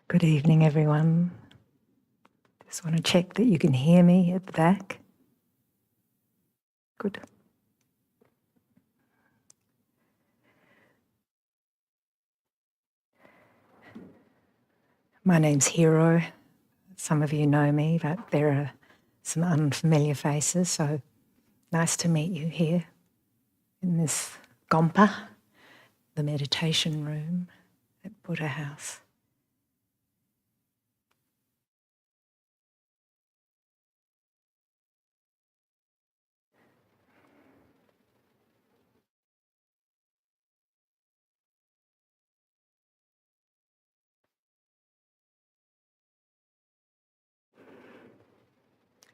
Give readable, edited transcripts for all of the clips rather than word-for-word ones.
Good evening, everyone. Just want to check that you can hear me at the back. Good. My name's Hero. Some of you know me, but there are some unfamiliar faces, so nice to meet you here in this Gompa, the meditation room at Buddha House.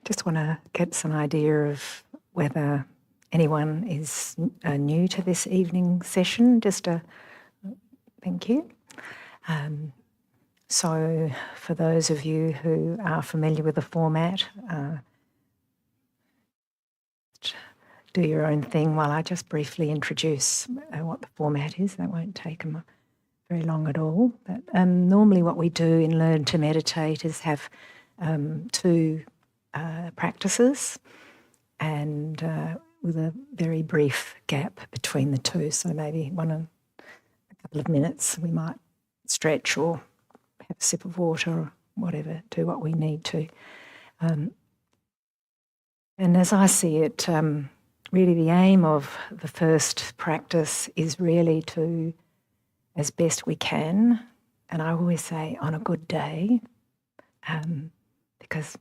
Just want to get some idea of whether anyone is new to this evening session. Thank you. So for those of you who are familiar with the format, do your own thing while I just briefly introduce what the format is. That won't take very long at all. But normally what we do in Learn to Meditate is have two practices and with a very brief gap between the two. So maybe a couple of minutes we might stretch or have a sip of water or whatever, do what we need to. And as I see it, really the aim of the first practice is really to, as best we can, and I always say on a good day, because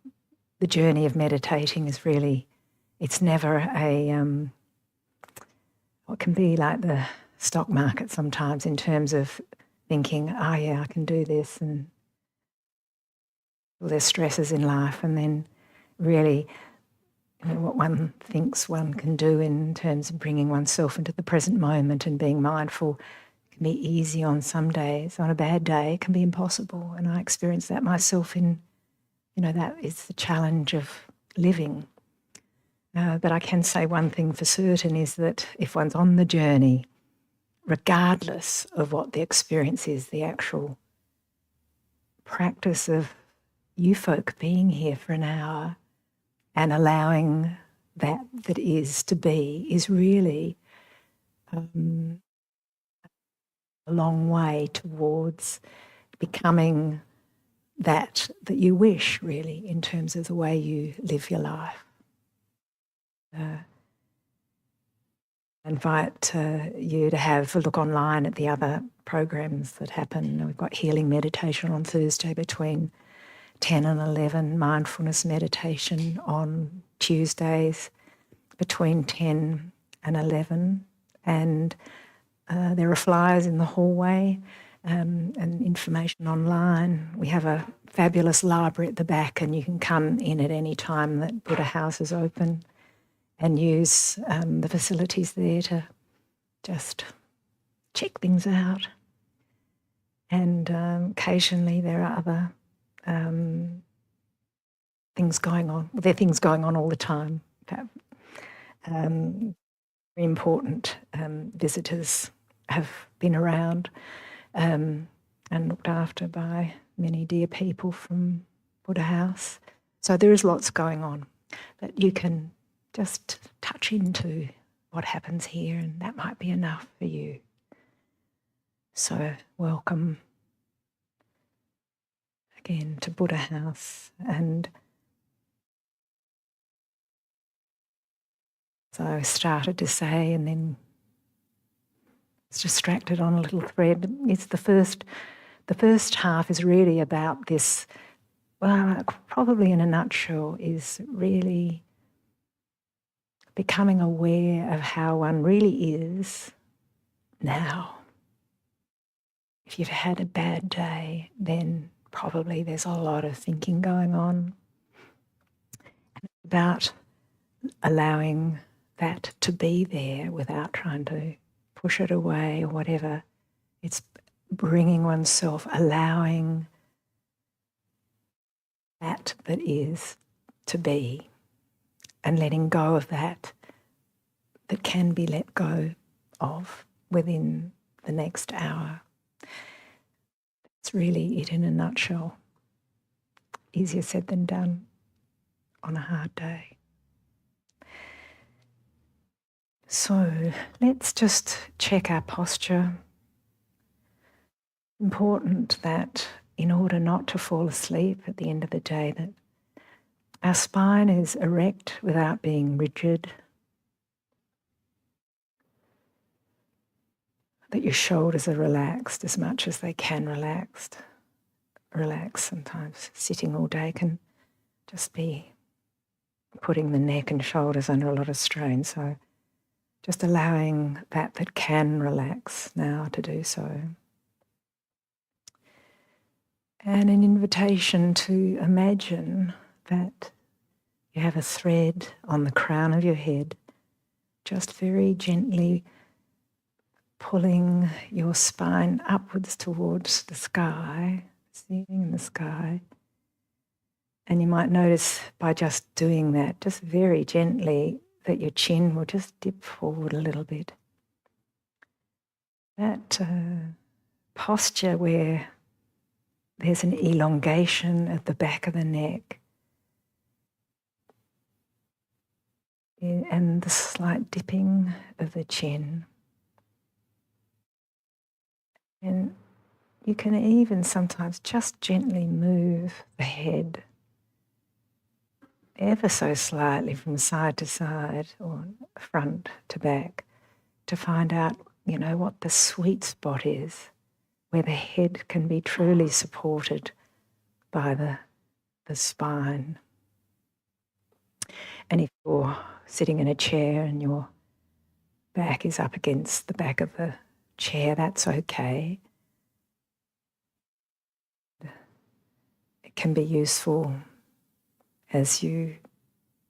the journey of meditating is really, it's never what can be like the stock market sometimes in terms of thinking, oh yeah, I can do this, and well, there's stresses in life, and then really what one thinks one can do in terms of bringing oneself into the present moment and being mindful can be easy on some days. On a bad day, it can be impossible, and I experience that myself in, that is the challenge of living. But I can say one thing for certain is that if one's on the journey, regardless of what the experience is, the actual practice of you folk being here for an hour and allowing that is to be is really a long way towards becoming that you wish, really, in terms of the way you live your life. I invite you to have a look online at the other programs that happen. We've got healing meditation on Thursday between 10 and 11, mindfulness meditation on Tuesdays between 10 and 11, and there are flyers in the hallway and information online. We have a fabulous library at the back, and you can come in at any time that Buddha House is open and use the facilities there to just check things out. And occasionally there are other things going on. Well, there are things going on all the time. Very important visitors have been around and looked after by many dear people from Buddha House. So there is lots going on, but you can just touch into what happens here, and that might be enough for you. So welcome again to Buddha House. And so I started to say, and then it's distracted on a little thread. It's the first half is really about this, well, probably in a nutshell, is really becoming aware of how one really is now. If you've had a bad day, then probably there's a lot of thinking going on. And it's about allowing that to be there without trying to push it away or whatever. It's bringing oneself, allowing that is to be, and letting go of that can be let go of within the next hour. It's really it in a nutshell. Easier said than done on a hard day. So let's just check our posture. Important that in order not to fall asleep at the end of the day, that our spine is erect without being rigid, that your shoulders are relaxed as much as they can relax. Sometimes sitting all day can just be putting the neck and shoulders under a lot of strain. So just allowing that can relax now to do so. And an invitation to imagine that you have a thread on the crown of your head, just very gently pulling your spine upwards towards the sky, ceiling in the sky. And you might notice by just doing that, just very gently, that your chin will just dip forward a little bit. That posture where there's an elongation at the back of the neck and the slight dipping of the chin. And you can even sometimes just gently move the head ever so slightly from side to side or front to back to find out, what the sweet spot is, where the head can be truly supported by the spine. And if you're sitting in a chair and your back is up against the back of the chair, that's okay. It can be useful as you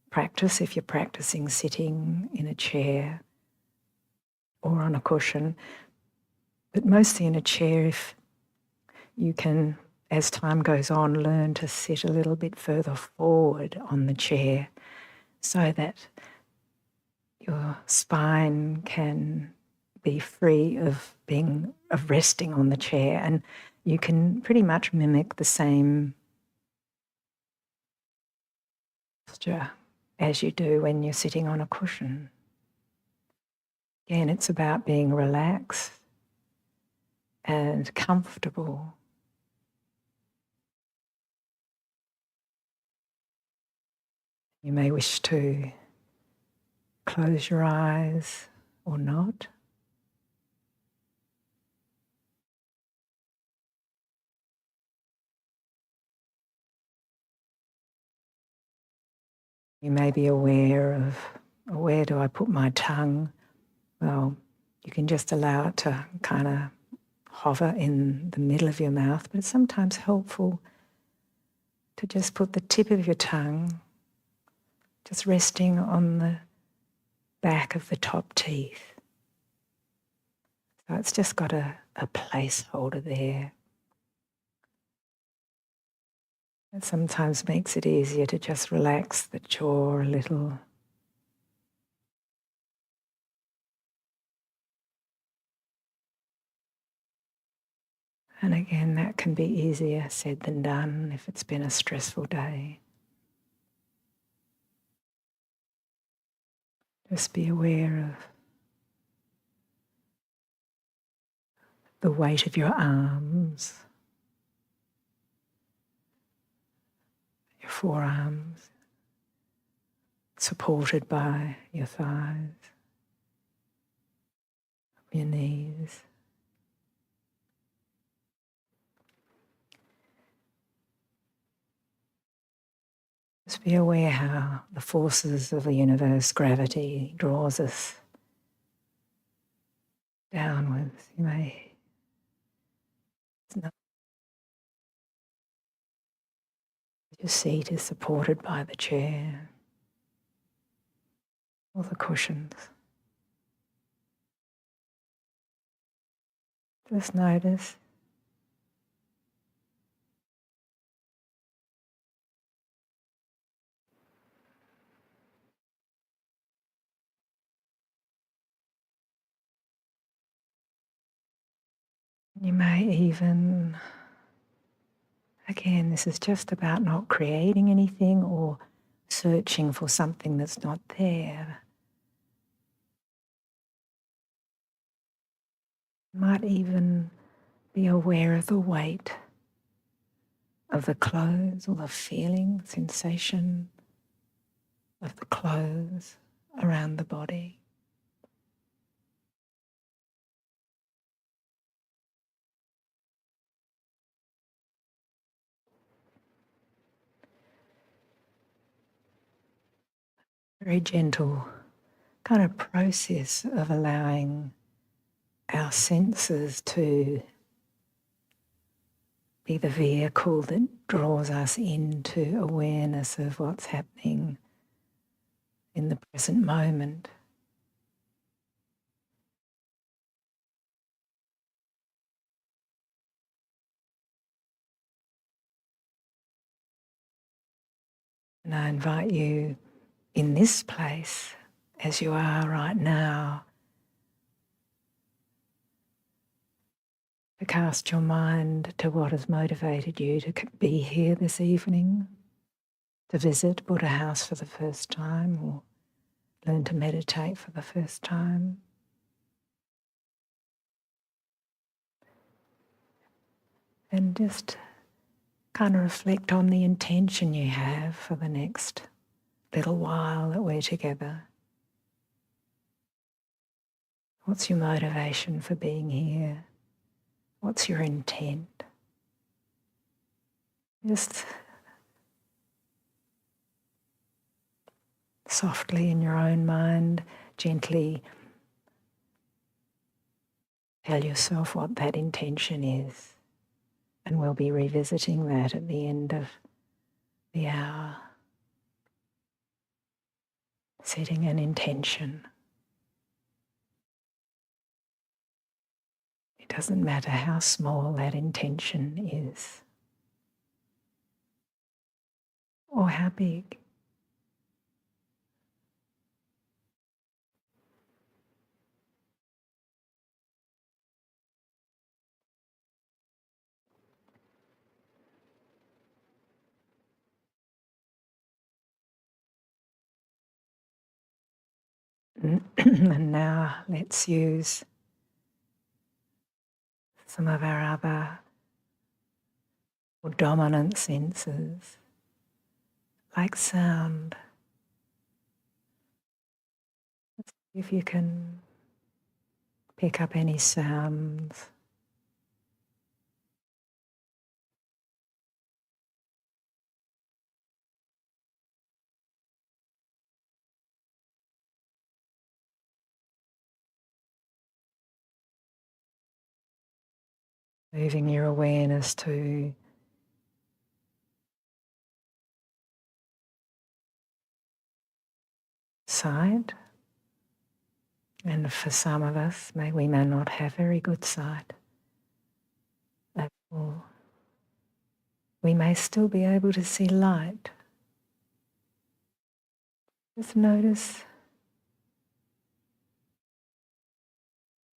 practice, if you're practicing sitting in a chair or on a cushion, but mostly in a chair if you can, as time goes on, learn to sit a little bit further forward on the chair so that your spine can be free of resting on the chair, and you can pretty much mimic the same posture as you do when you're sitting on a cushion. Again, it's about being relaxed and comfortable. You may wish to close your eyes or not. You may be aware of, where do I put my tongue? Well, you can just allow it to kind of hover in the middle of your mouth, but it's sometimes helpful to just put the tip of your tongue just resting on the back of the top teeth. So it's just got a placeholder there. It sometimes makes it easier to just relax the jaw a little. And again, that can be easier said than done if it's been a stressful day. Just be aware of the weight of your arms, your forearms, supported by your thighs, your knees. Just be aware how the forces of the universe, gravity, draws us downwards. Your seat is supported by the chair or the cushions. Just notice. You may even Again, this is just about not creating anything or searching for something that's not there. You might even be aware of the weight of the clothes or the feeling, sensation of the clothes around the body. Very gentle kind of process of allowing our senses to be the vehicle that draws us into awareness of what's happening in the present moment. And I invite you in this place, as you are right now, to cast your mind to what has motivated you to be here this evening, to visit Buddha House for the first time or learn to meditate for the first time. And just kind of reflect on the intention you have for the next little while that we're together. What's your motivation for being here? What's your intent? Just softly in your own mind, gently tell yourself what that intention is. And we'll be revisiting that at the end of the hour. Setting an intention. It doesn't matter how small that intention is or how big. And now let's use some of our other or dominant senses, like sound. Let's see if you can pick up any sounds. Moving your awareness to sight. And for some of us, we may not have very good sight at all. We may still be able to see light. Just notice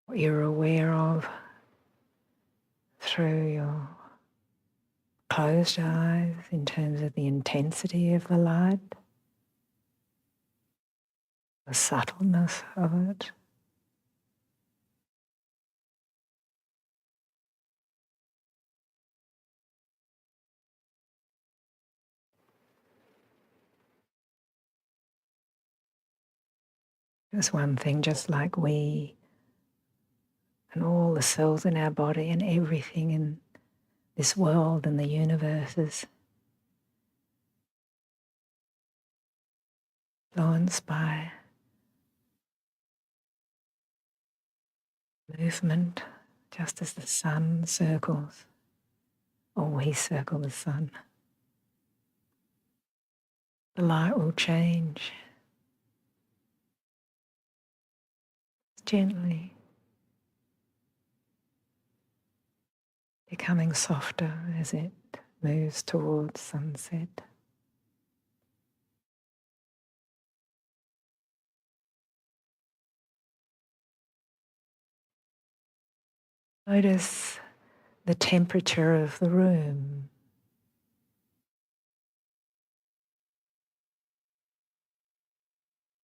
what you're aware of through your closed eyes in terms of the intensity of the light, the subtleness of it. There's one thing, just like we and all the cells in our body and everything in this world and the universe is influenced by movement, just as the sun circles, or we circle the sun. The light will change gently, becoming softer as it moves towards sunset. Notice the temperature of the room.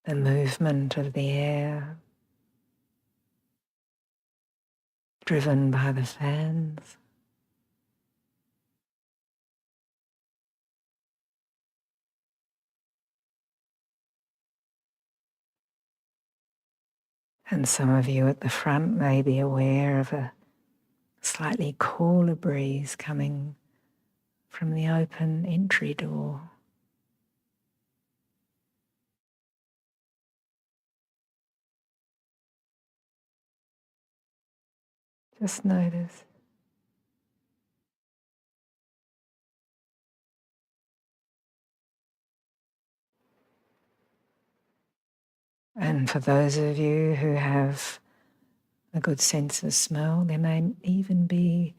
the movement of the air driven by the fans. And some of you at the front may be aware of a slightly cooler breeze coming from the open entry door. Just notice. And for those of you who have a good sense of smell, there may even be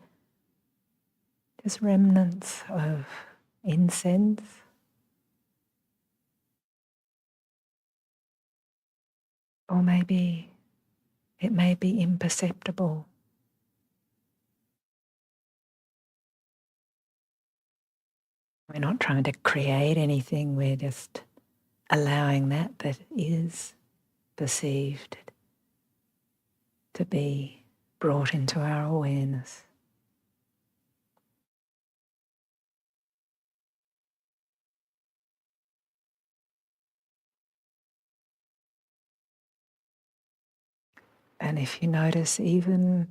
just remnants of incense. Or maybe it may be imperceptible. We're not trying to create anything, we're just allowing that is perceived to be brought into our awareness. And if you notice even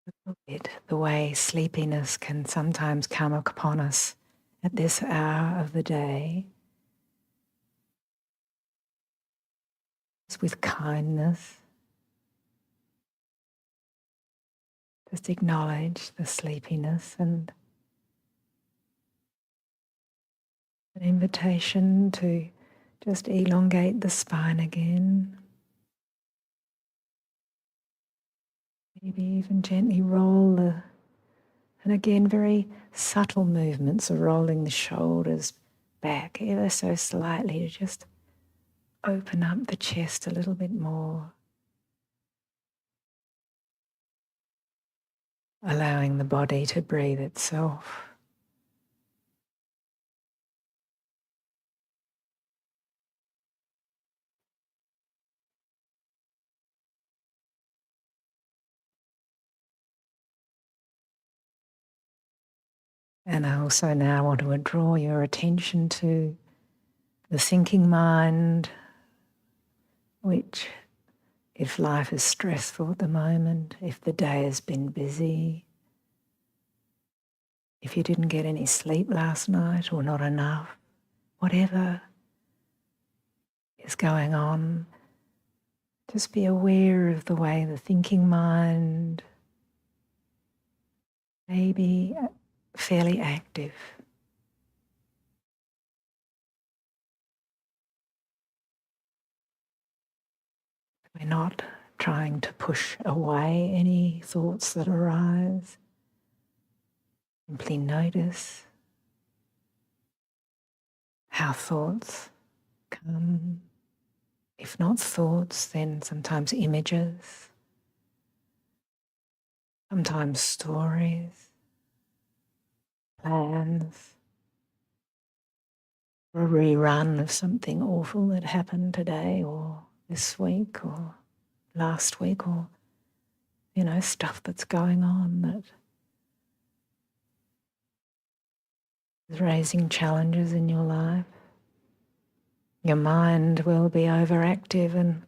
a little bit the way sleepiness can sometimes come upon us at this hour of the day, with kindness, just acknowledge the sleepiness and an invitation to just elongate the spine again. Maybe even gently roll and again very subtle movements of rolling the shoulders back ever so slightly to just open up the chest a little bit more. Allowing the body to breathe itself. And I also now want to draw your attention to the thinking mind, which, if life is stressful at the moment, if the day has been busy, if you didn't get any sleep last night or not enough, whatever is going on, just be aware of the way the thinking mind may be fairly active. We're not trying to push away any thoughts that arise. Simply notice how thoughts come. If not thoughts, then sometimes images, sometimes stories, plans, or a rerun of something awful that happened today or this week or last week, or, stuff that's going on that is raising challenges in your life. Your mind will be overactive, and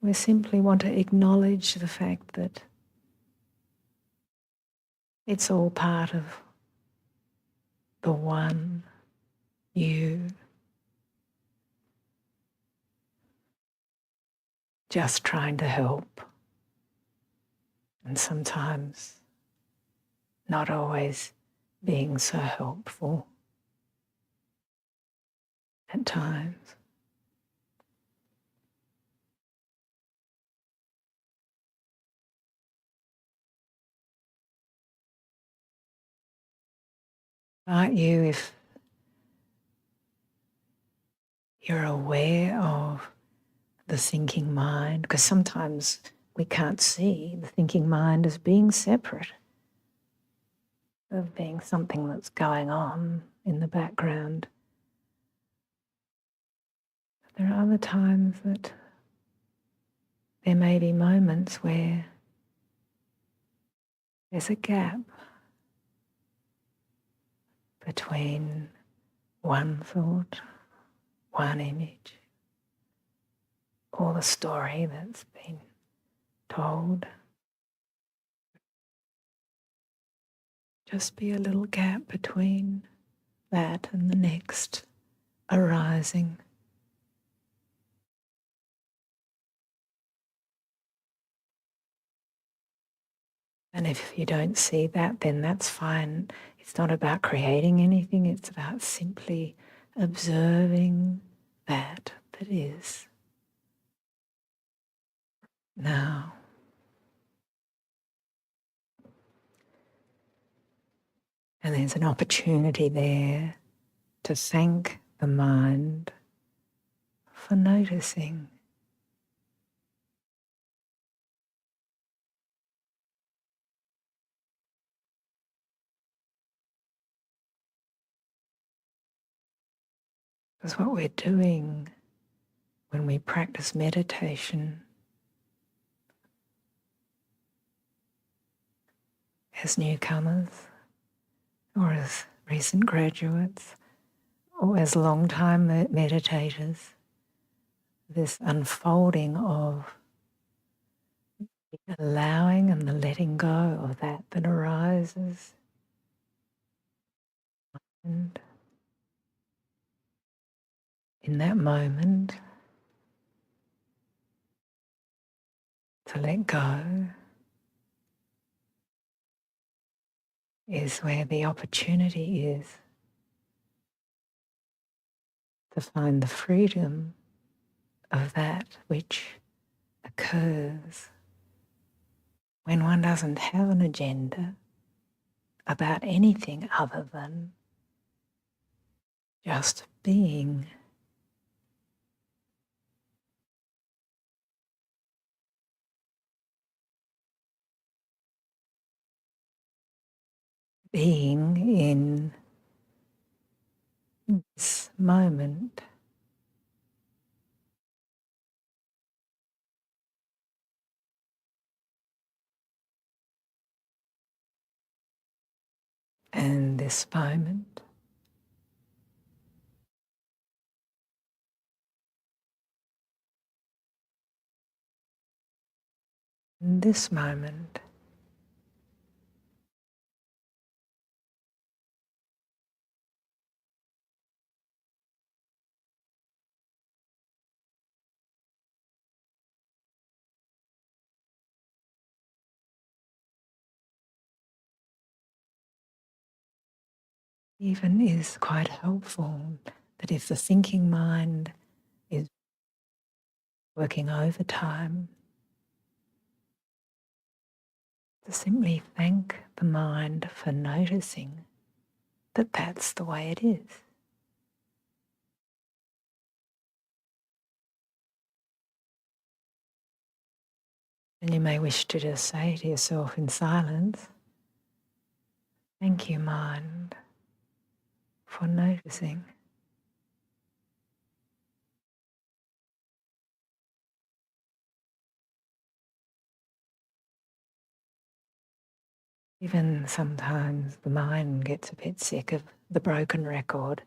we simply want to acknowledge the fact that it's all part of the one you, just trying to help, and sometimes not always being so helpful at times. Aren't you, if you're aware of the thinking mind, because sometimes we can't see the thinking mind as being separate. of being something that's going on in the background. But there are other times that there may be moments where there's a gap between one thought, one image, or the story that's been told. Just be a little gap between that and the next arising. And if you don't see that, then that's fine. It's not about creating anything, it's about simply observing that is now. And there's an opportunity there to thank the mind for noticing. Because what we're doing when we practice meditation as newcomers or as recent graduates or as long-time meditators, this unfolding of the allowing and the letting go of that arises. And in that moment, to let go is where the opportunity is to find the freedom of that which occurs when one doesn't have an agenda about anything other than just being. Being in this moment. And this moment. And this moment. Even is quite helpful that if the thinking mind is working overtime, to simply thank the mind for noticing that that's the way it is. And you may wish to just say to yourself in silence, thank you, mind, for noticing. Even sometimes the mind gets a bit sick of the broken record.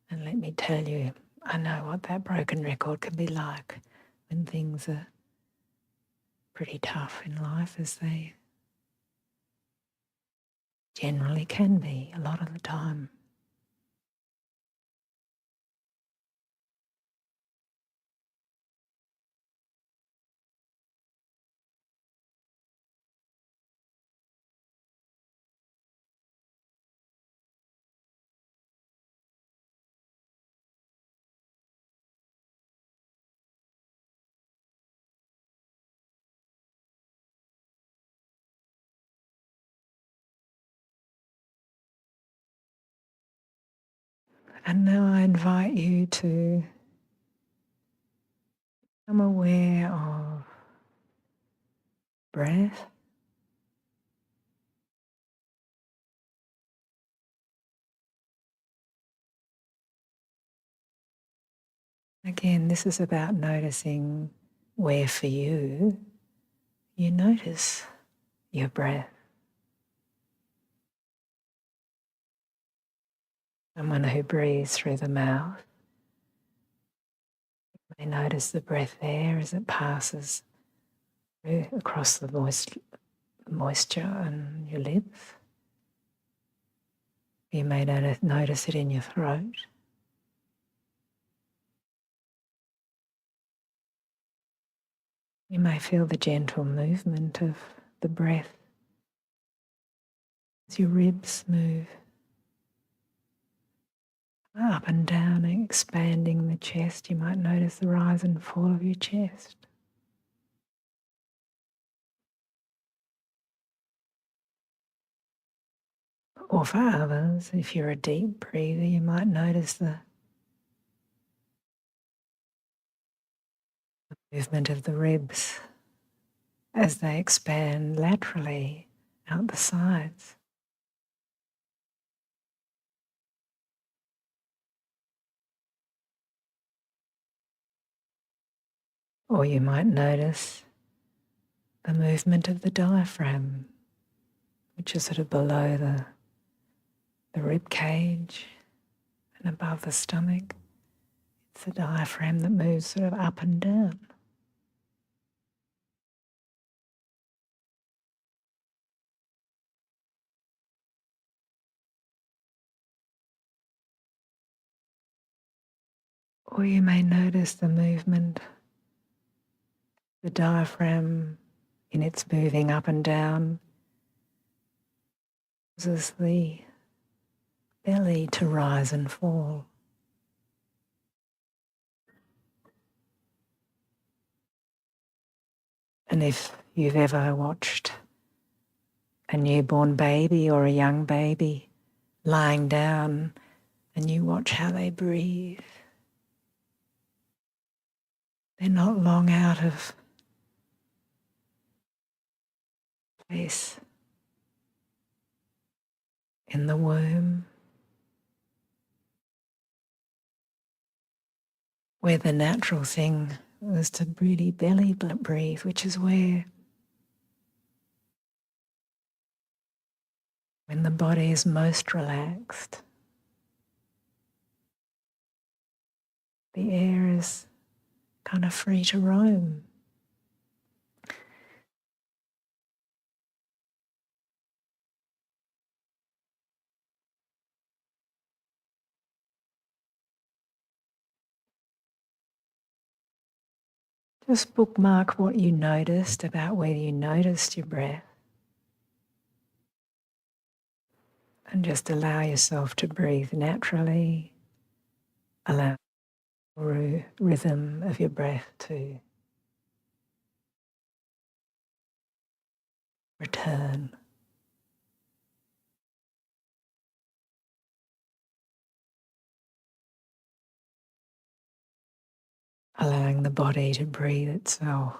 And let me tell you, I know what that broken record can be like when things are pretty tough in life, as they generally can be a lot of the time. And now I invite you to become aware of breath, Again, this is about noticing where for you notice your breath. Someone who breathes through the mouth may notice the breath there as it passes through across the moisture on your lips. You may notice it in your throat. You may feel the gentle movement of the breath as your ribs move up and down, expanding the chest. You might notice the rise and fall of your chest. Or for others, if you're a deep breather, you might notice the movement of the ribs as they expand laterally out the sides. Or you might notice the movement of the diaphragm, which is sort of below the rib cage and above the stomach. It's the diaphragm that moves sort of up and down. Or you may notice the movement, the diaphragm in its moving up and down causes the belly to rise and fall. And if you've ever watched a newborn baby or a young baby lying down and you watch how they breathe, they're not long out of place in the womb, where the natural thing was to really belly breathe, which is where, when the body is most relaxed, the air is kind of free to roam. Just bookmark what you noticed about whether you noticed your breath, and just allow yourself to breathe naturally. Allow the rhythm of your breath to return. Allowing the body to breathe itself.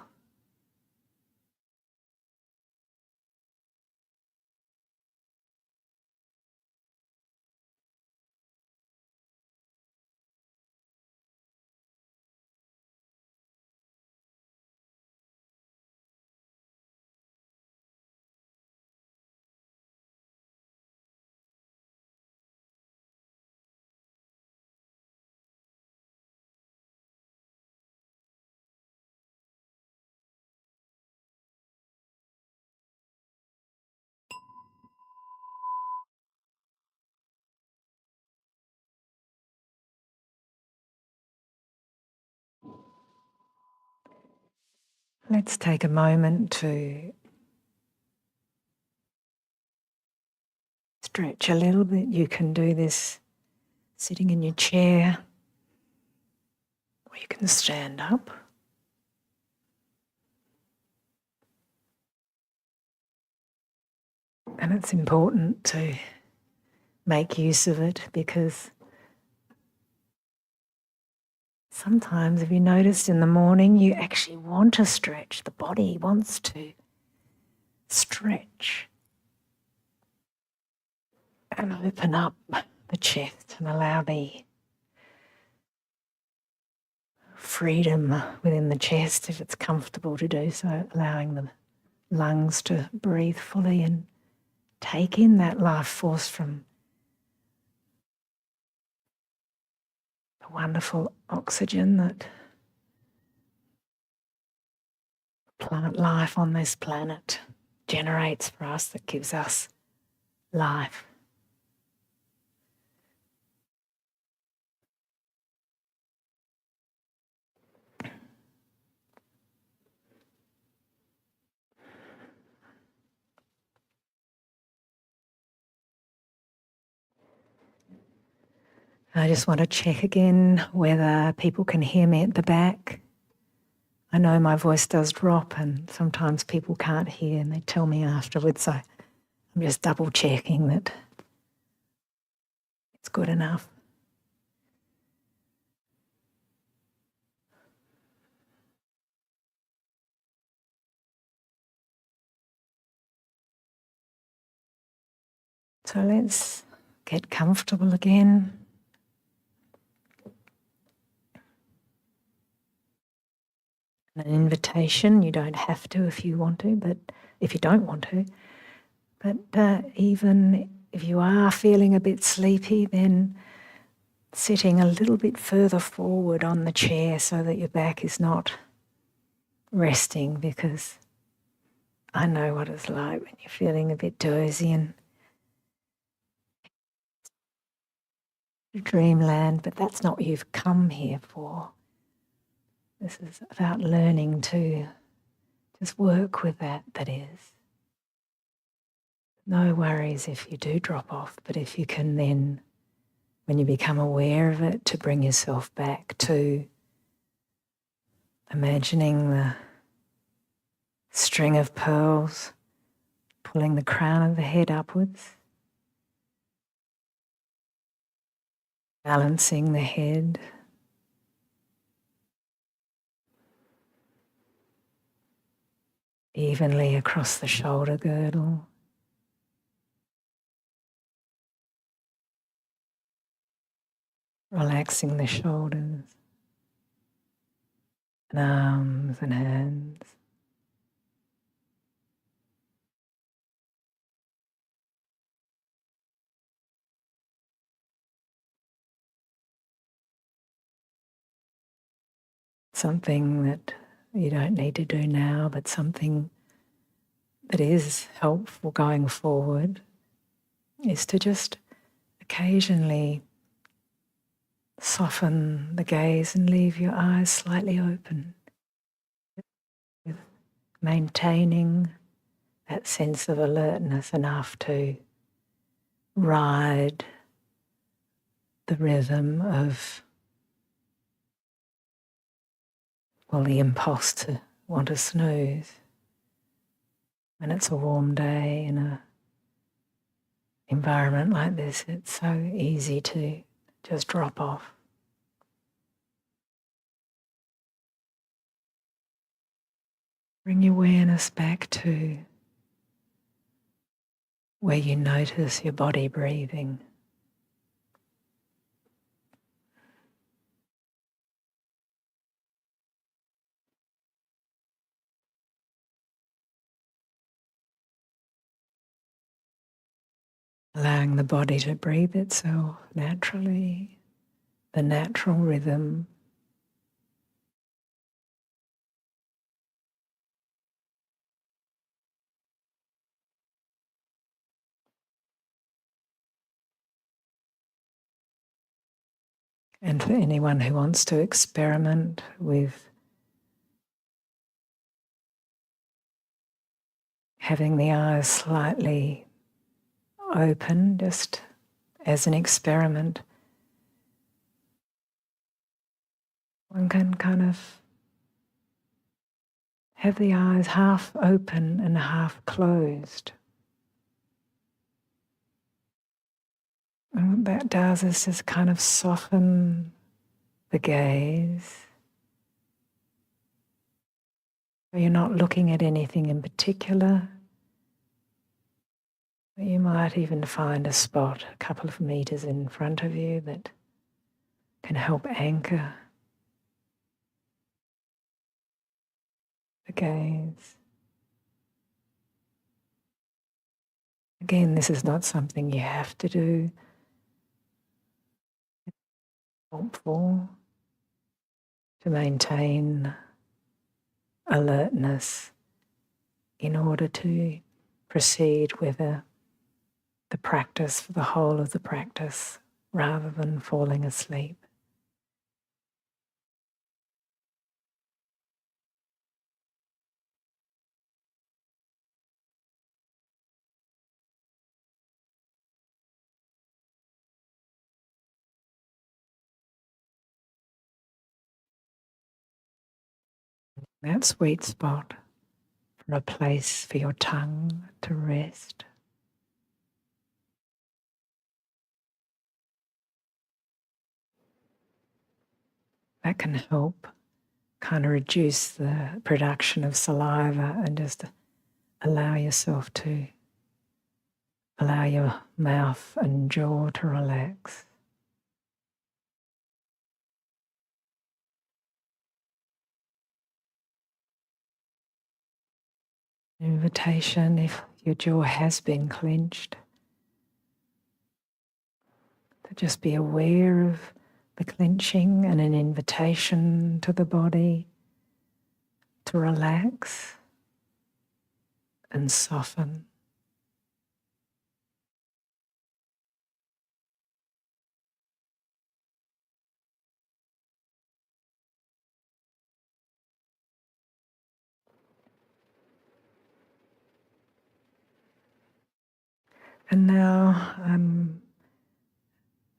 Let's take a moment to stretch a little bit. You can do this sitting in your chair, or you can stand up. And it's important to make use of it, because sometimes, if you noticed in the morning, you actually want to stretch. The body wants to stretch and open up the chest and allow the freedom within the chest if it's comfortable to do so, allowing the lungs to breathe fully and take in that life force from the wonderful oxygen that plant life on this planet generates for us, that gives us life. I just want to check again whether people can hear me at the back. I know my voice does drop and sometimes people can't hear and they tell me afterwards, so I'm just double checking that it's good enough. So let's get comfortable again. An invitation, you don't have to if you want to, but if you don't want to, but even if you are feeling a bit sleepy, then sitting a little bit further forward on the chair so that your back is not resting, because I know what it's like when you're feeling a bit dozy and dreamland, but that's not what you've come here for. This is about learning to just work with that is. No worries if you do drop off, but if you can then, when you become aware of it, to bring yourself back to imagining the string of pearls pulling the crown of the head upwards, balancing the head, evenly across the shoulder girdle. Relaxing the shoulders and arms and hands. Something that you don't need to do now, but something that is helpful going forward is to just occasionally soften the gaze and leave your eyes slightly open, with maintaining that sense of alertness enough to ride the rhythm of, well, the impulse to want to snooze. When it's a warm day in an environment like this, it's so easy to just drop off. Bring your awareness back to where you notice your body breathing. Allowing the body to breathe itself naturally, the natural rhythm. And for anyone who wants to experiment with having the eyes slightly open, just as an experiment, one can kind of have the eyes half open and half closed. And what that does is just kind of soften the gaze. You're not looking at anything in particular, but you might even find a spot a couple of meters in front of you that can help anchor gaze. Again, this is not something you have to do. It's helpful to maintain alertness in order to proceed with the practice for the whole of the practice rather than falling asleep. That sweet spot for a place for your tongue to rest. That can help kind of reduce the production of saliva and just allow yourself to allow your mouth and jaw to relax. Invitation, if your jaw has been clenched, to just be aware of the clenching, and an invitation to the body to relax and soften. And now I'm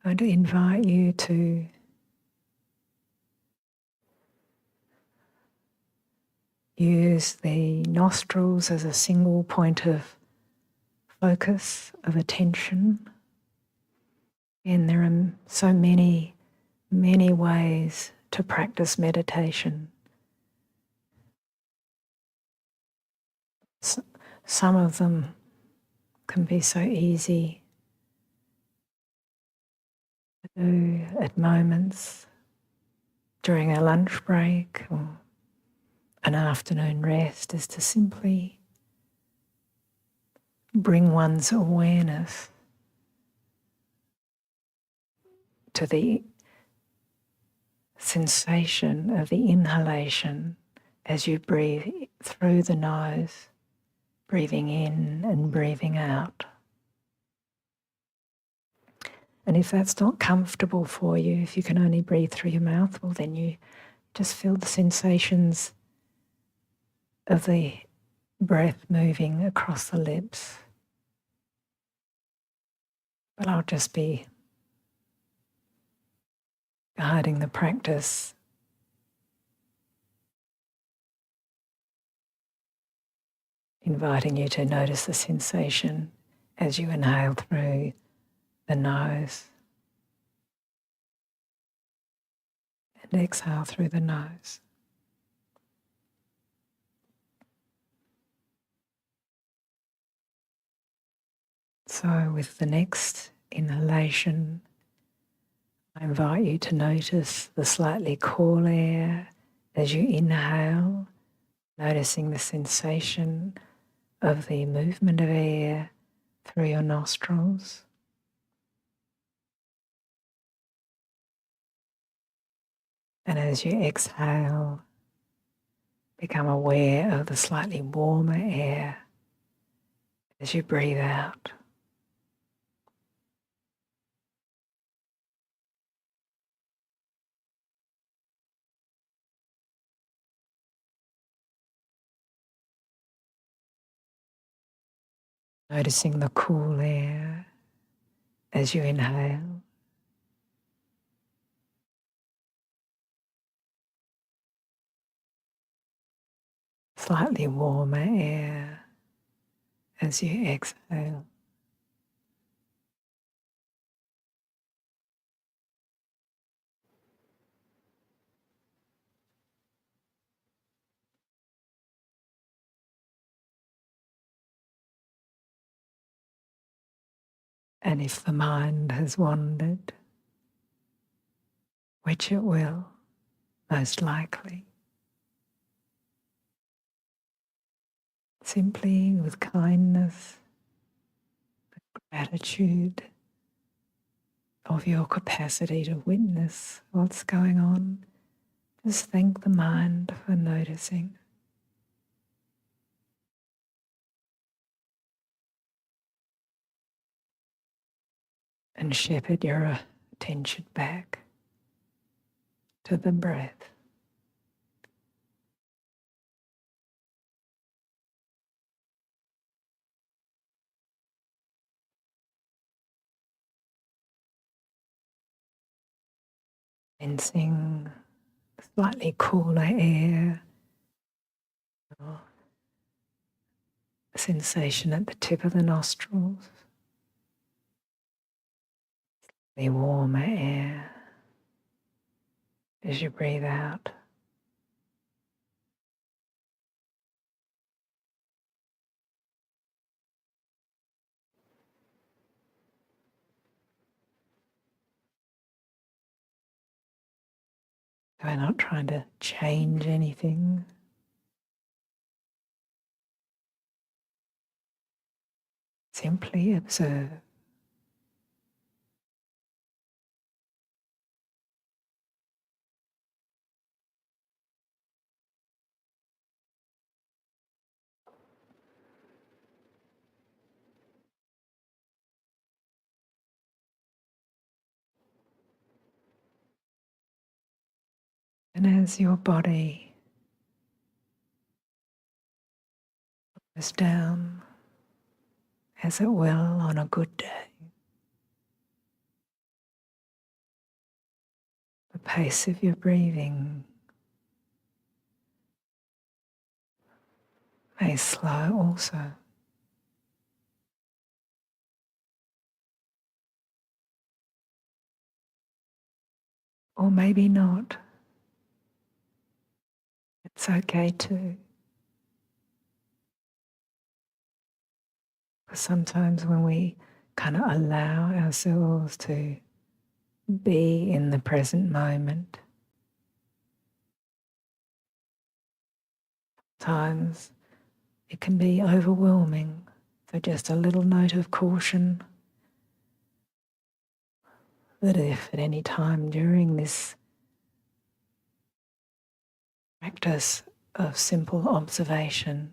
going to invite you to use the nostrils as a single point of focus, of attention. And there are so many, many ways to practice meditation. Some of them can be so easy to do at moments during a lunch break or an afternoon rest, is to simply bring one's awareness to the sensation of the inhalation as you breathe through the nose, breathing in and breathing out. And if that's not comfortable for you, if you can only breathe through your mouth, well, then you just feel the sensations of the breath moving across the lips. But I'll just be guiding the practice inviting you to notice the sensation as you inhale through the nose and exhale through the nose. So with the next inhalation, I invite you to notice the slightly cool air as you inhale, noticing the sensation of the movement of air through your nostrils. And as you exhale, become aware of the slightly warmer air as you breathe out. Noticing the cool air as you inhale. Slightly warmer air as you exhale. And if the mind has wandered, which it will, most likely, simply with kindness, gratitude of your capacity to witness what's going on. Just thank the mind for noticing. And shepherd your attention back to the breath. Sensing slightly cooler air, or sensation at the tip of the nostrils, the warmer air as you breathe out. So we're not trying to change anything. Simply observe. And as your body goes down, as it will on a good day, the pace of your breathing may slow also. Or maybe not. It's okay too. Because sometimes when we kind of allow ourselves to be in the present moment, times it can be overwhelming. So just a little note of caution that if at any time during this practice of simple observation,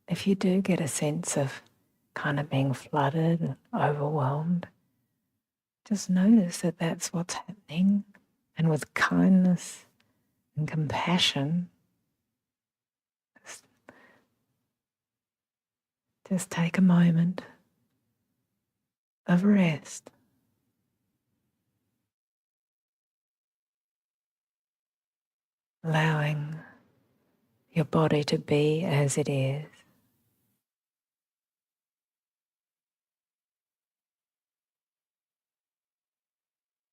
if you do get a sense of kind of being flooded and overwhelmed, just notice that that's what's happening, and with kindness and compassion, just take a moment of rest, allowing your body to be as it is.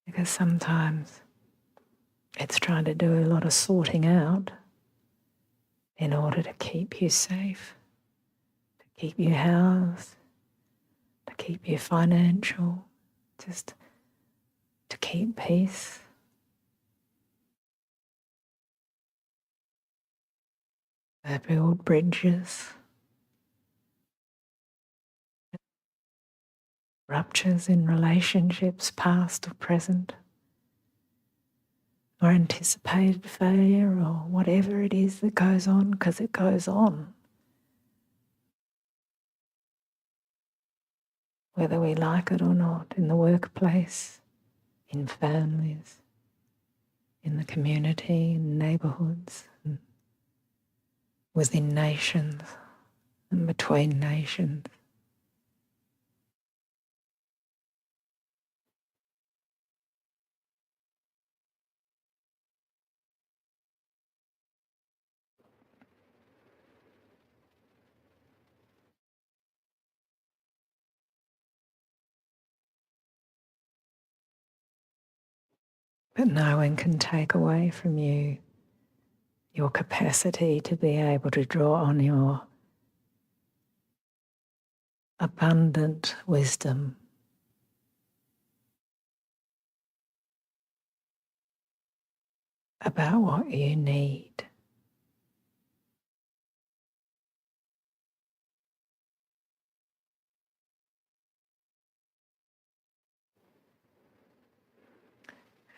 Because sometimes it's trying to do a lot of sorting out in order to keep you safe, to keep you housed, to keep you financial, just to keep peace. To build bridges, ruptures in relationships, past or present, or anticipated failure, or whatever it is that goes on, because it goes on. Whether we like it or not, in the workplace, in families, in the community, in neighbourhoods, and within nations, and between nations. But no one can take away from you your capacity to be able to draw on your abundant wisdom about what you need.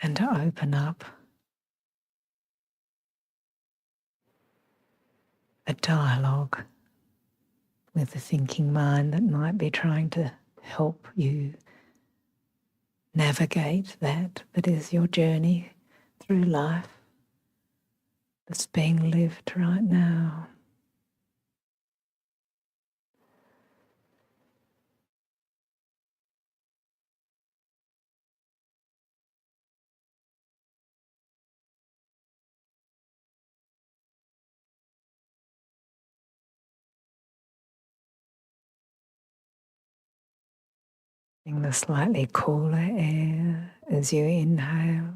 and to open up a dialogue with the thinking mind that might be trying to help you navigate that is your journey through life that's being lived right now. In the slightly cooler air as you inhale,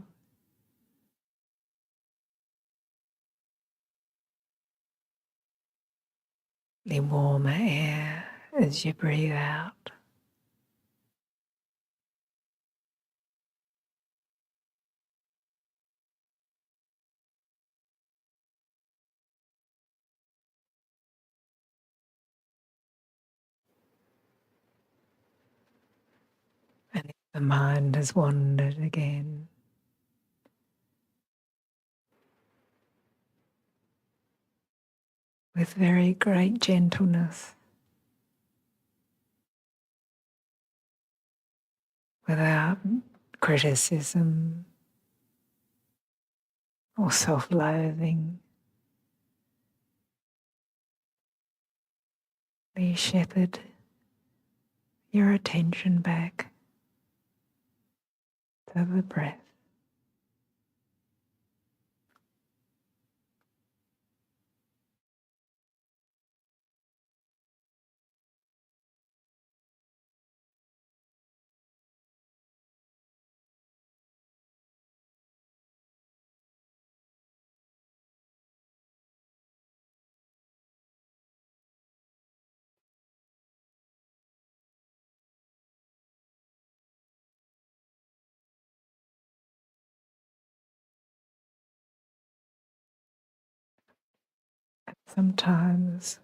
the warmer air as you breathe out. And if the mind has wandered again, with very great gentleness, without criticism or self-loathing, we shepherd your attention back to the breath. Sometimes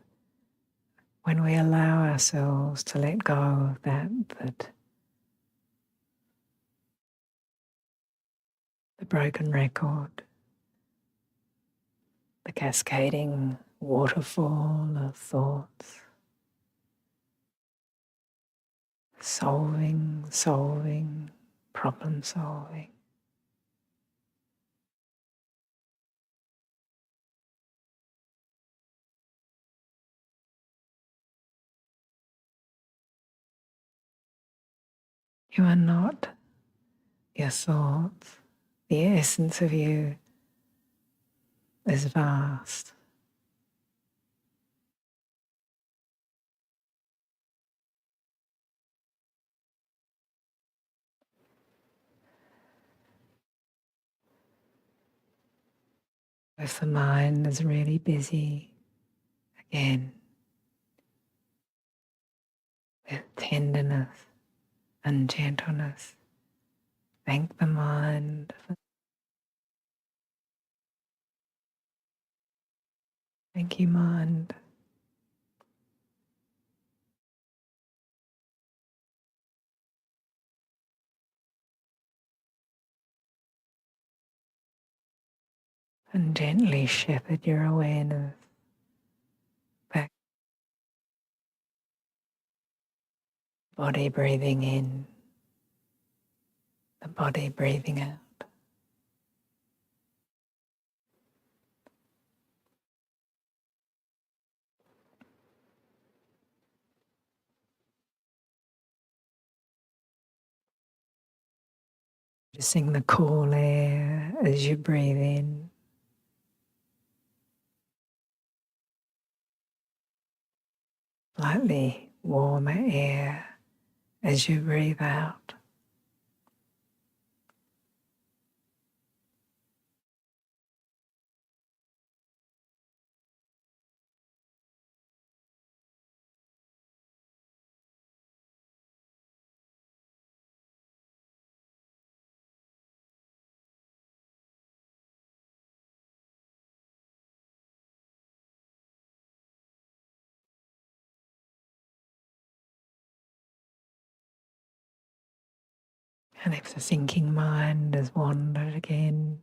when we allow ourselves to let go of that the broken record, the cascading waterfall of thoughts, solving, problem solving. You are not your thoughts. The essence of you is vast. If the mind is really busy, again, with tenderness and gentleness, thank the mind. Thank you, mind. And gently shepherd your awareness back, body breathing in, the body breathing out. Noticing the cool air as you breathe in, slightly warmer air as you breathe out. And if the thinking mind has wandered again,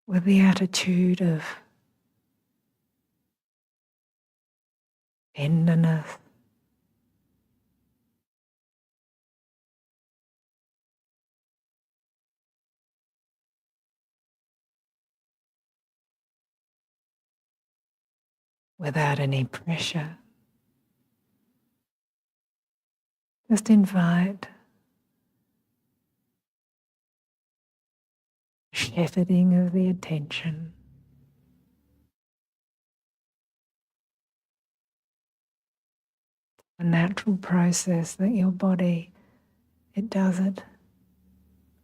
with the attitude of tenderness, without any pressure, just invite shepherding of the attention, a natural process that your body, it does it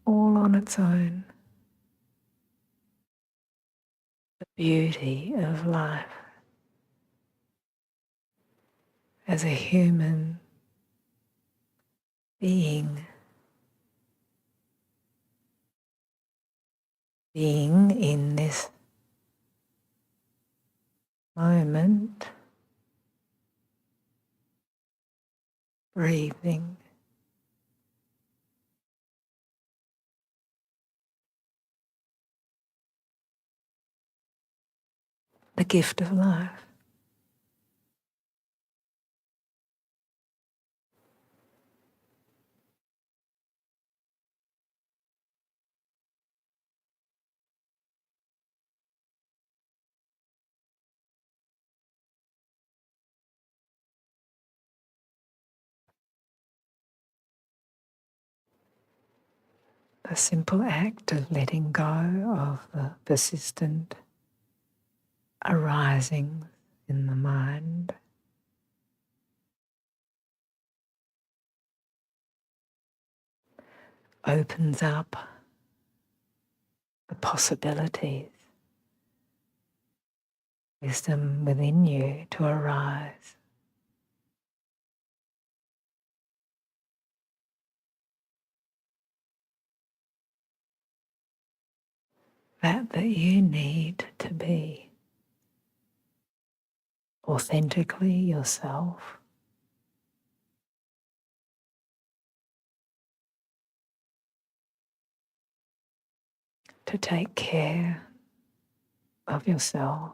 all on its own. The beauty of life as a human being in this moment, breathing, the gift of life. The simple act of letting go of the persistent arising in the mind opens up the possibilities, wisdom within you to arise. That you need to be authentically yourself, to take care of yourself,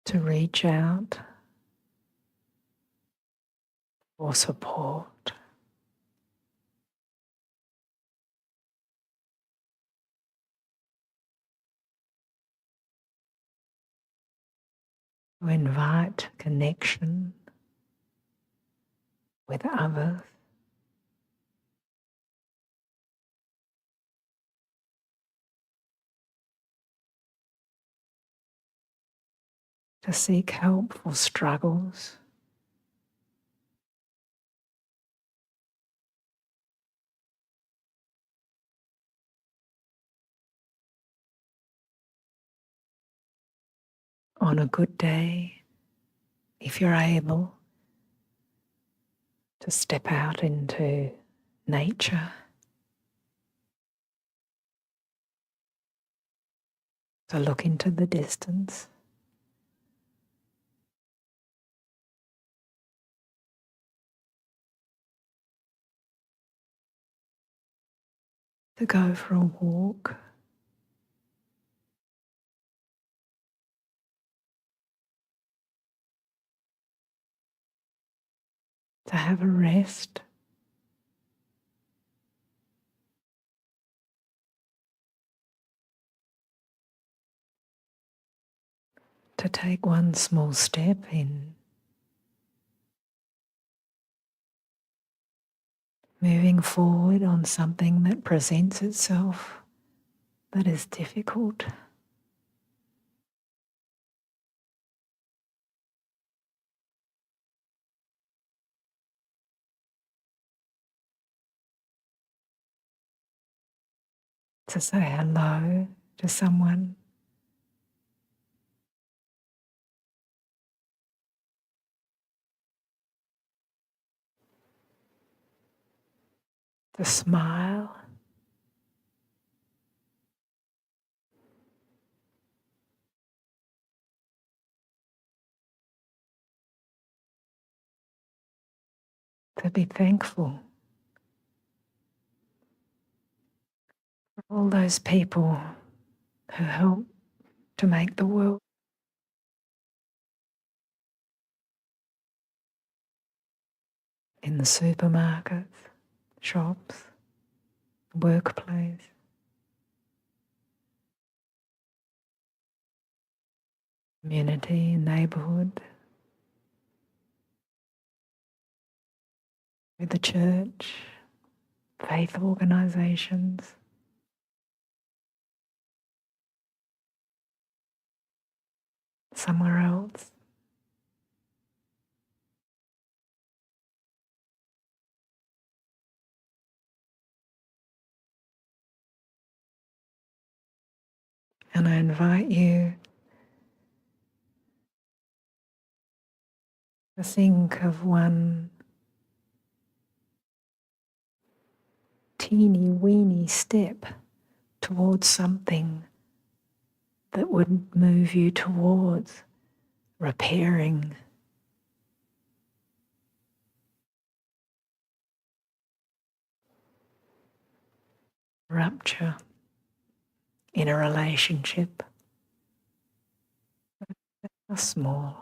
to reach out for support, to invite connection with others, to seek help for struggles, on a good day, if you're able, to step out into nature, to look into the distance, to go for a walk, to have a rest, to take one small step in moving forward on something that presents itself that is difficult. To say hello to someone, to smile, to be thankful for all those people who help to make the world. In the supermarkets, shops, workplace, community, neighbourhood, with the church, faith organisations, somewhere else. And I invite you to think of one teeny weeny step towards something that would move you towards repairing, rupture in a relationship, or small.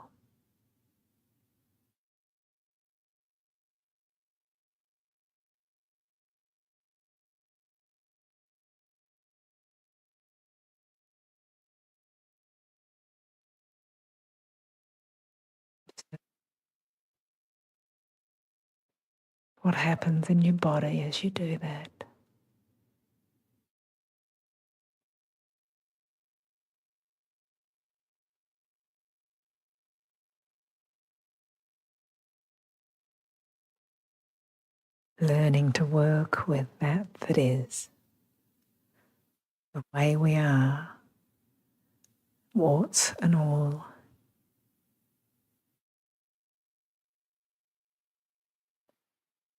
What happens in your body as you do that? Learning to work with that is, the way we are, warts and all.